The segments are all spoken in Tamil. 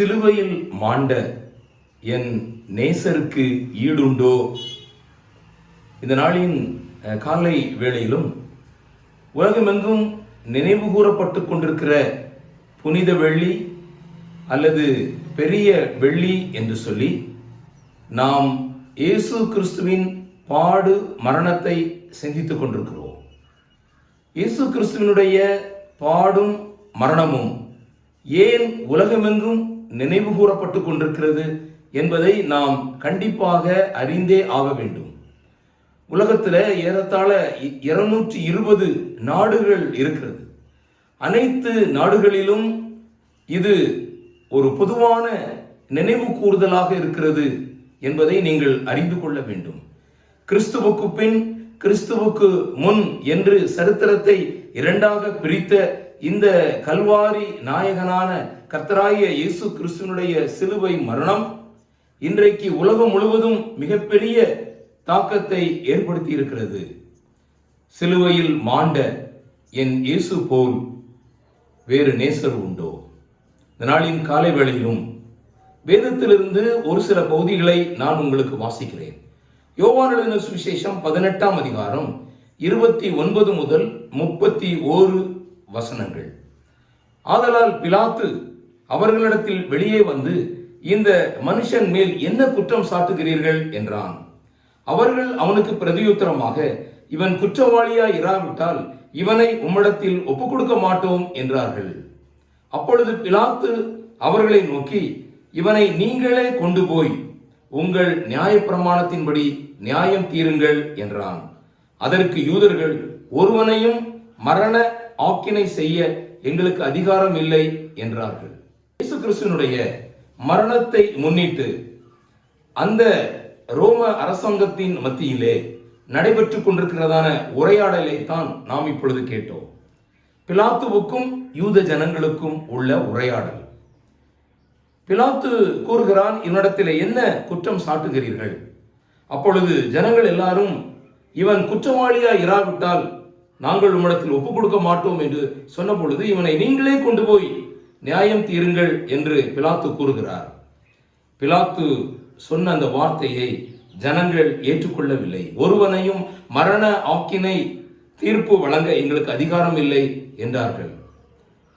சிலுவையில் மாண்ட என் நேசருக்கு ஈடுண்டோ? இந்த நாளின் காலை வேளையிலும் உலகமெங்கும் நினைவு கூறப்பட்டு கொண்டிருக்கிற புனித வெள்ளி அல்லது பெரிய வெள்ளி என்று சொல்லி நாம் இயேசு கிறிஸ்துவின் பாடு மரணத்தை சிந்தித்துக் கொண்டிருக்கிறோம். இயேசு கிறிஸ்துவினுடைய பாடும் மரணமும் ஏன் உலகமெங்கும் நினைவு கூறப்பட்டு கொண்டிருக்கிறது என்பதை நாம் கண்டிப்பாக அறிந்தே ஆக வேண்டும். உலகத்தில் ஏறத்தாழ 220 நாடுகள் இருக்கிறது. அனைத்து நாடுகளிலும் இது ஒரு பொதுவான நினைவு கூறுதலாக இருக்கிறது என்பதை நீங்கள் அறிந்து கொள்ள வேண்டும். கிறிஸ்துவுக்கு பின் கிறிஸ்துவுக்கு முன் என்று சரித்திரத்தை இரண்டாக பிரித்த இந்த கல்வாரி நாயகனான கர்த்தராகிய இயேசு கிறிஸ்துவினுடைய சிலுவை மரணம் இன்றைக்கு உலகம் முழுவதும் மிகப்பெரிய தாக்கத்தை ஏற்படுத்தி இருக்கிறது. சிலுவையில் மாண்ட என் இயேசு போல் வேறு நேசர் உண்டோ? இந்த நாளின் காலை வேளையிலும் வேதத்திலிருந்து ஒரு சில பகுதிகளை நான் உங்களுக்கு வாசிக்கிறேன். யோவான் எழுதின சுவிசேஷம் 18ஆம் அதிகாரம் 29 முதல் 31 வசனங்கள். ஆதலால் பிலாத்து அவர்களிடத்தில் வெளியே வந்து, இந்த மனுஷன் மேல் என்ன குற்றம் சாட்டுகிறீர்கள் என்றான். அவர்கள் அவனுக்கு பிரதியுத்தரமாக, இவன் குற்றவாளியாய் இராவிட்டால் இவனை உம்மிடத்தில் ஒப்புக் கொடுக்க மாட்டோம் என்றார்கள். அப்பொழுது பிலாத்து அவர்களை நோக்கி, இவனை நீங்களே கொண்டு போய் உங்கள் நியாயப்பிரமாணத்தின்படி நியாயம் தீருங்கள் என்றான். அதற்கு யூதர்கள், ஒருவனையும் மரண ஆக்கினை செய்ய எங்களுக்கு அதிகாரம் இல்லை என்றார்கள். இயேசு கிறிஸ்துவினுடைய மரணத்தை முன்னிட்டு அந்த ரோம அரசாங்கத்தின் மத்தியிலே நடைபெற்றுக் கொண்டிருக்கிறதான உரையாடலை தான் நாம் இப்பொழுது கேட்டோம். பிலாத்துவுக்கும் யூத ஜனங்களுக்கும் உள்ள உரையாடல். பிலாத்து கூறுகிறான், இவனிடத்தில் என்ன குற்றம் சாட்டுகிறீர்கள்? அப்பொழுது ஜனங்கள் எல்லாரும், இவன் குற்றவாளியா இராவிட்டால் நாங்கள் உம்மிடத்தில் ஒப்புக் கொடுக்க மாட்டோம் என்று சொன்ன பொழுது, இவனை நீங்களே கொண்டு போய் நியாயம் தீருங்கள் என்று பிலாத்து கூறுகிறார். பிலாத்து சொன்ன அந்த வார்த்தையை ஜனங்கள் ஏற்றுக்கொள்ளவில்லை. ஒருவனையும் மரண ஆக்கினை தீர்ப்பு வழங்க எங்களுக்கு அதிகாரம் இல்லை என்றார்கள்.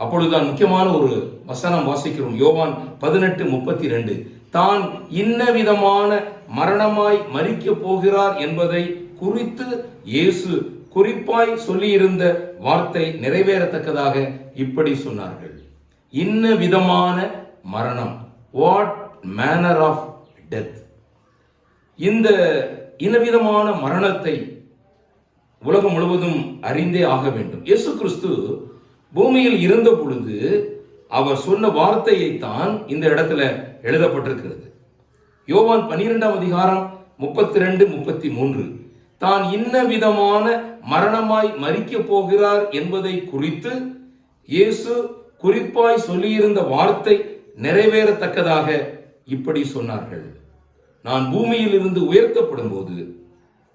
அப்பொழுதுதான் முக்கியமான ஒரு வசனம் வாசிக்கிறோம். யோவான் 18:32. தான் இன்ன விதமான மரணமாய் மரிக்க போகிறார் என்பதை குறித்து இயேசு குறிப்பாய் சொல்லியிருந்த வார்த்தை நிறைவேறத்தக்கதாக இப்படி சொன்னார்கள். இன்ன விதமான மரணம், வாட் மேனர் ஆஃப் டெத். இந்த இன்னவிதமான மரணத்தை உலகம் முழுவதும் அறிந்தே ஆக வேண்டும். இயேசு கிறிஸ்து பூமியில் இருந்த பொழுது அவர் சொன்ன வார்த்தையை தான் இந்த இடத்துல எழுதப்பட்டிருக்கிறது. யோவான் 12ஆம் அதிகாரம் 32-33. தான் இன்ன விதமான மரணமாய் மரிக்க போகிறார் என்பதை குறித்து இயேசு குறிப்பாய் சொல்லியிருந்த வார்த்தை நிறைவேறத்தக்கதாக இப்படி சொன்னார்கள். நான் பூமியில் இருந்து உயர்த்தப்படும் போது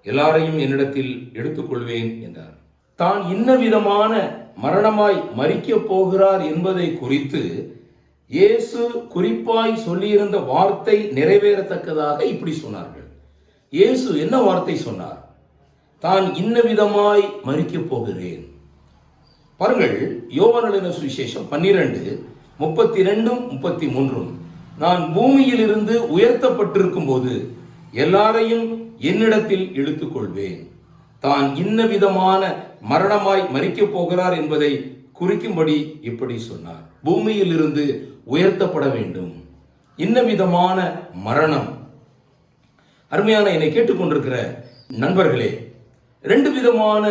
எல்லாரையும் என்னிடத்தில் எடுத்துக்கொள்வேன் என்றார். தான் இன்ன விதமான மரணமாய் மரிக்க போகிறார் என்பதை குறித்து இயேசு குறிப்பாய் சொல்லியிருந்த வார்த்தை நிறைவேறத்தக்கதாக இப்படி சொன்னார்கள். இயேசு என்ன வார்த்தை சொன்னார்? தான் இன்ன விதமாய் மரிக்க போகிறேன். பாருங்கள், யோவான் எழுதின சுவிசேஷம் 12:32-33. நான் பூமியில் இருந்து உயர்த்தப்பட்டிருக்கும் போது எல்லாரையும் என்னிடத்தில் இழுத்துக் கொள்வேன். தான் இன்ன விதமான மரணமாய் மரிக்க போகிறார் என்பதை குறிக்கும்படி இப்படி சொன்னார். பூமியில் இருந்து உயர்த்தப்பட வேண்டும். இன்ன விதமான மரணம். அருமையான என்னை கேட்டுக்கொண்டிருக்கிற நண்பர்களே, 2 விதமான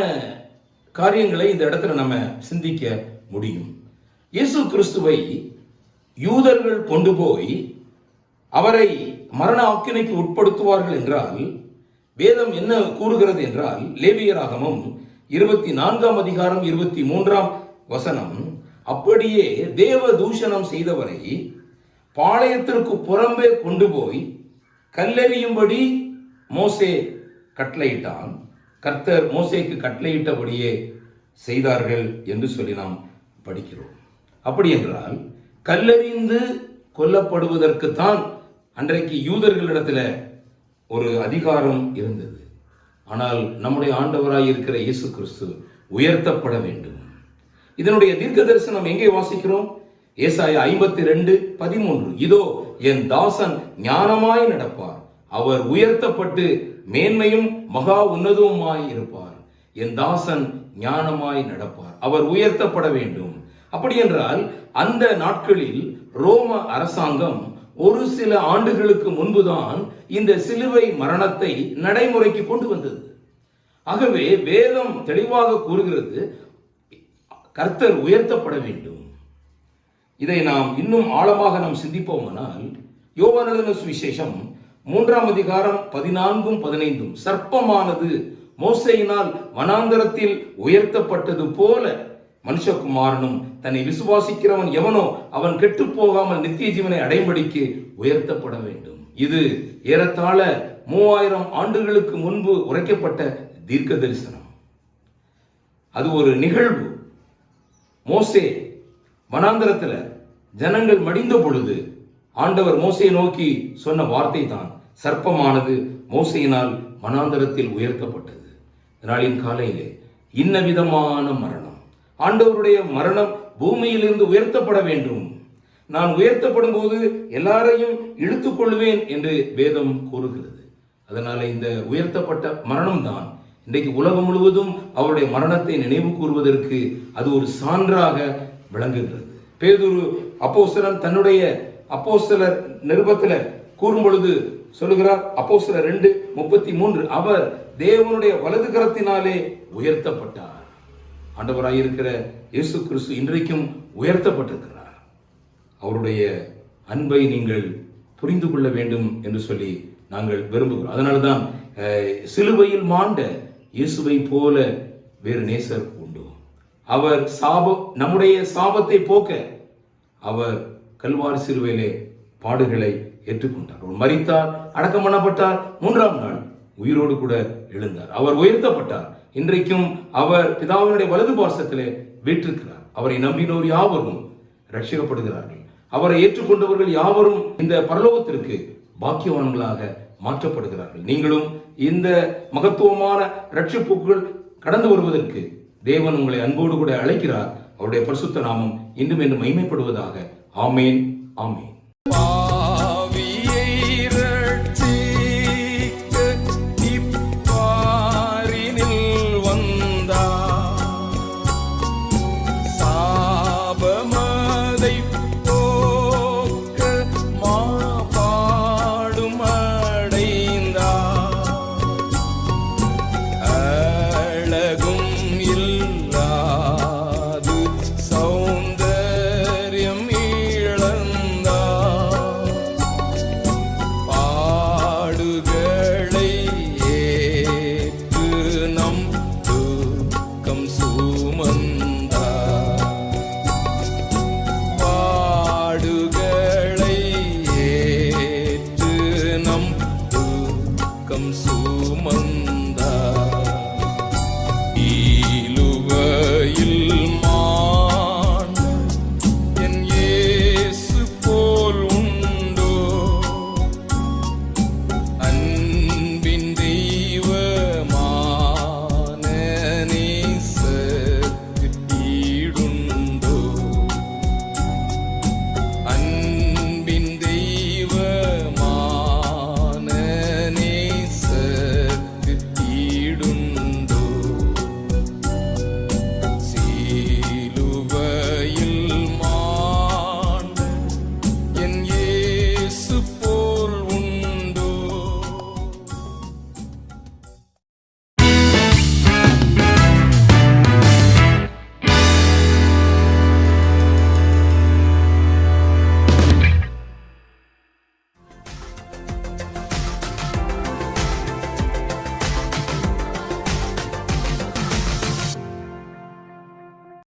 காரியங்களை இந்த இடத்துல நம்ம சிந்திக்க முடியும். இயேசு கிறிஸ்துவை யூதர்கள் கொண்டு போய் அவரை மரண ஆக்கினைக்கு உட்படுத்துவார்கள் என்றால் வேதம் என்ன கூறுகிறது என்றால், லேவியராகமம் 24ஆம் அதிகாரம் 23ஆம் வசனம், அப்படியே தேவ தூஷணம் செய்தவரை பாளையத்திற்கு புறம்பே கொண்டு போய் கல்லெறியும்படி மோசே கட்டளையிட்டான். கர்த்தர் மோசேக்கு கட்டளையிட்டபடியே செய்தார்கள் என்று சொல்லி நாம் படிக்கிறோம். அப்படி என்றால் கல்லெறிந்து கொல்லப்படுவதற்குத்தான் அன்றைக்கு யூதர்களிடத்துல ஒரு அதிகாரம் இருந்தது. ஆனால் நம்முடைய ஆண்டவராய் இருக்கிற இயேசு கிறிஸ்து உயர்த்தப்பட வேண்டும். இதனுடைய தீர்க்க தரிசனம் எங்கே வாசிக்கிறோம்? ஏசாயா 52:13. இதோ என் தாசன் ஞானமாய் நடப்பார், அவர் உயர்த்தப்பட்டு மேன்மையும் மகா உன்னதவுமாய் இருப்பார். என் தாசன் ஞானமாய் நடப்பார், அவர் உயர்த்தப்பட வேண்டும். அப்படி என்றால் அந்த நாட்களில் ரோம அரசாங்கம் ஒரு சில ஆண்டுகளுக்கு முன்புதான் இந்த சிலுவை மரணத்தை நடைமுறைக்கு கொண்டு வந்தது. ஆகவே வேதம் தெளிவாக கூறுகிறது, கர்த்தர் உயர்த்தப்பட வேண்டும். இதை நாம் இன்னும் ஆழமாக நாம் சிந்திப்போமானால் யோவான் எழுதின சுவிசேஷம் 3:14-15 சர்ப்பமானது மோசேயினால் வனாந்தரத்தில் உயர்த்தப்பட்டது போல மனுஷகுமாரனும் தன்னை விசுவாசிக்கிறவன் எவனோ அவன் கெட்டு போகாமல் நித்திய ஜீவனை அடைம்படிக்கு உயர்த்தப்பட வேண்டும். இது ஏறத்தாழ 3000 ஆண்டுகளுக்கு முன்பு உரைக்கப்பட்ட தீர்க்க தரிசனம். அது ஒரு நிகழ்வு. மோசே வனாந்தரத்துல ஜனங்கள் மடிந்த பொழுது ஆண்டவர் மோசேயை நோக்கி சொன்ன வார்த்தை தான், சர்ப்பமானது மோசேயினால் வனாந்தரத்தில் உயர்த்தப்பட்டது. நாளின் காலையிலே இன்ன விதமான மரணம், ஆண்டவருடைய மரணம் பூமியிலிருந்து உயர்த்தப்பட வேண்டும். நான் உயர்த்தப்படும் போது எல்லாரையும் இழுத்துக் கொள்வேன் என்று வேதம் கூறுகிறது. அதனால இந்த உயர்த்தப்பட்ட மரணம் தான் இன்றைக்கு உலகம் முழுவதும் அவருடைய மரணத்தை நினைவு கூறுவதற்கு அது ஒரு சான்றாக விளங்குகிறது. பேதுரு அப்போஸ்தலன் தன்னுடைய அப்போஸ்தலர் நிருபத்தில் கூறும் பொழுது சொல்லுகிறார், அப்போஸ்தலர் 2:33, அவர் தேவனுடைய வலது கரத்தினாலே உயர்த்தப்பட்டார். ஆண்டவராயிருக்கிற இயேசு கிறிஸ்து இன்றைக்கும் உயர்த்தப்பட்டிருக்கிறார். அவருடைய அன்பை நீங்கள் புரிந்து கொள்ள வேண்டும் என்று சொல்லி நாங்கள் விரும்புகிறோம். அதனால்தான் சிலுவையில் மாண்ட இயேசுவை போல வேறு நேசர் உண்டு. அவர் நம்முடைய சாபத்தை போக்க அவர் கல்வாரி சிலுவையிலே பாடுகளை ஏற்றுக்கொண்டார். அவர் மரித்தார், அடக்கம் பண்ணப்பட்டார், 3ஆம் நாள் உயிரோடு கூட எழுந்தார். அவர் உயர்த்தப்பட்டார். இன்றைக்கும் அவர் பிதாவினுடைய வலது பார்சத்திலே வீற்றிருக்கிறார். அவரை நம்பினோர் யாவரும் ரட்சிக்கப்படுகிறார்கள். அவரை ஏற்றுக்கொண்டவர்கள் யாவரும் இந்த பரலோகத்திற்கு பாக்கியவான்களாக மாற்றப்படுகிறார்கள். நீங்களும் இந்த மகத்துவமான ரட்சிப்புக்குள் கடந்து வருவதற்கு தேவன் உங்களை அன்போடு கூட அழைக்கிறார். அவருடைய பரிசுத்த நாமம் இன்றும் என்று மகிமைப்படுவதாக. ஆமேன், ஆமேன். comes